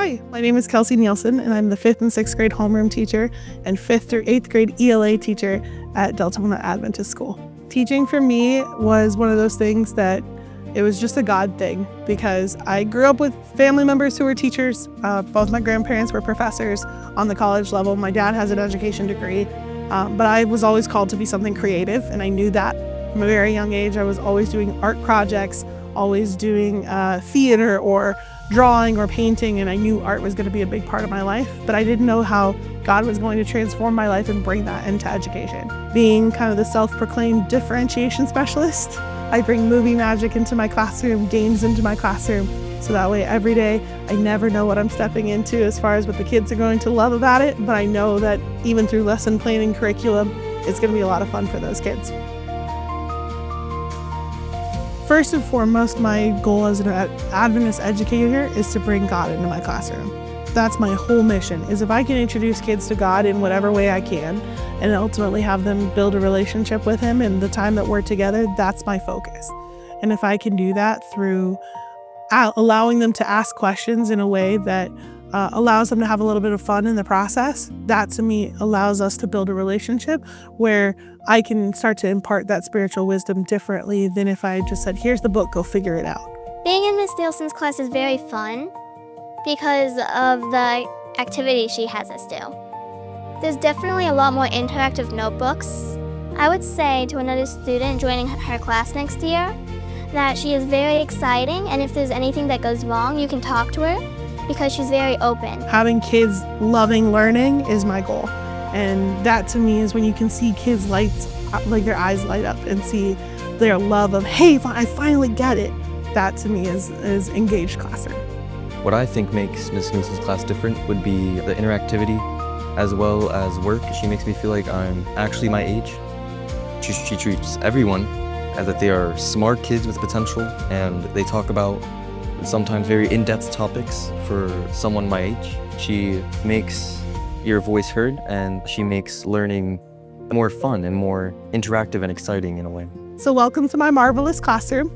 Hi, my name is Kelsie Nielsen, and I'm the 5th and 6th grade homeroom teacher and 5th through 8th grade ELA teacher at Deltona Adventist School. Teaching for me was one of those things that it was just a God thing, because I grew up with family members who were teachers. Both my grandparents were professors on the college level. My dad has an education degree, but I was always called to be something creative, and I knew that from a very young age. I was always doing art projects, always doing theater or drawing or painting, and I knew art was going to be a big part of my life, but I didn't know how God was going to transform my life and bring that into education. Being kind of the self-proclaimed differentiation specialist, I bring movie magic into my classroom, games into my classroom, so that way every day I never know what I'm stepping into as far as what the kids are going to love about it, but I know that even through lesson planning curriculum, it's going to be a lot of fun for those kids. First and foremost, my goal as an Adventist educator is to bring God into my classroom. That's my whole mission, is if I can introduce kids to God in whatever way I can and ultimately have them build a relationship with Him in the time that we're together, that's my focus. And if I can do that through allowing them to ask questions in a way that allows them to have a little bit of fun in the process, that to me allows us to build a relationship where I can start to impart that spiritual wisdom differently than if I just said, here's the book, go figure it out. Being in Miss Nielsen's class is very fun because of the activities she has us do. There's definitely a lot more interactive notebooks. I would say to another student joining her class next year that she is very exciting, and if there's anything that goes wrong, you can talk to her because she's very open. Having kids loving learning is my goal. And that to me is when you can see kids like their eyes light up and see their love of, hey, I finally get it. That to me is engaged classroom. What I think makes Miss Nielsen's class different would be the interactivity as well as work. She makes me feel like I'm actually my age. She treats everyone as that they are smart kids with potential, and they talk about sometimes very in-depth topics for someone my age. She makes your voice heard, and she makes learning more fun and more interactive and exciting in a way. So welcome to my marvelous classroom.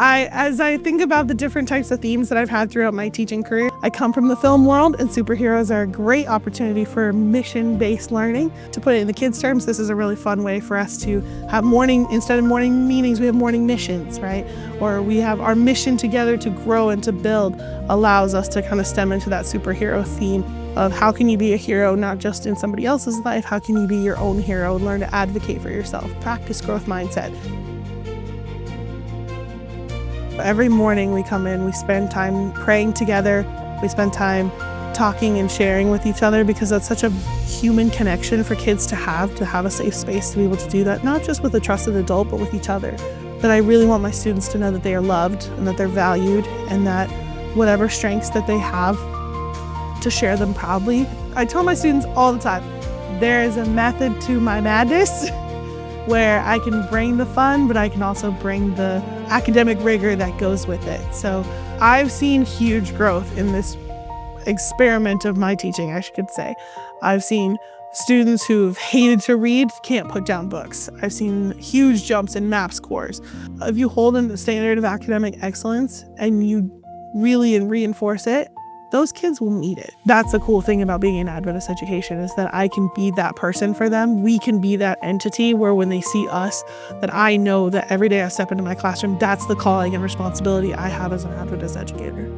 As I think about the different types of themes that I've had throughout my teaching career, I come from the film world, and superheroes are a great opportunity for mission-based learning. To put it in the kids' terms, this is a really fun way for us to have instead of morning meetings, we have morning missions, right? Or we have our mission together to grow and to build, allows us to kind of stem into that superhero theme of how can you be a hero, not just in somebody else's life, how can you be your own hero and learn to advocate for yourself, practice growth mindset. Every morning we come in, we spend time praying together, we spend time talking and sharing with each other, because that's such a human connection for kids to have a safe space to be able to do that, not just with a trusted adult, but with each other. That I really want my students to know that they are loved and that they're valued, and that whatever strengths that they have, to share them proudly. I tell my students all the time, there is a method to my madness where I can bring the fun, but I can also bring the academic rigor that goes with it. So I've seen huge growth in this experiment of my teaching, I should say. I've seen students who've hated to read can't put down books. I've seen huge jumps in MAP scores. If you hold in the standard of academic excellence and you really reinforce it, those kids will need it. That's the cool thing about being in Adventist education, is that I can be that person for them. We can be that entity where when they see us, that I know that every day I step into my classroom, that's the calling and responsibility I have as an Adventist educator.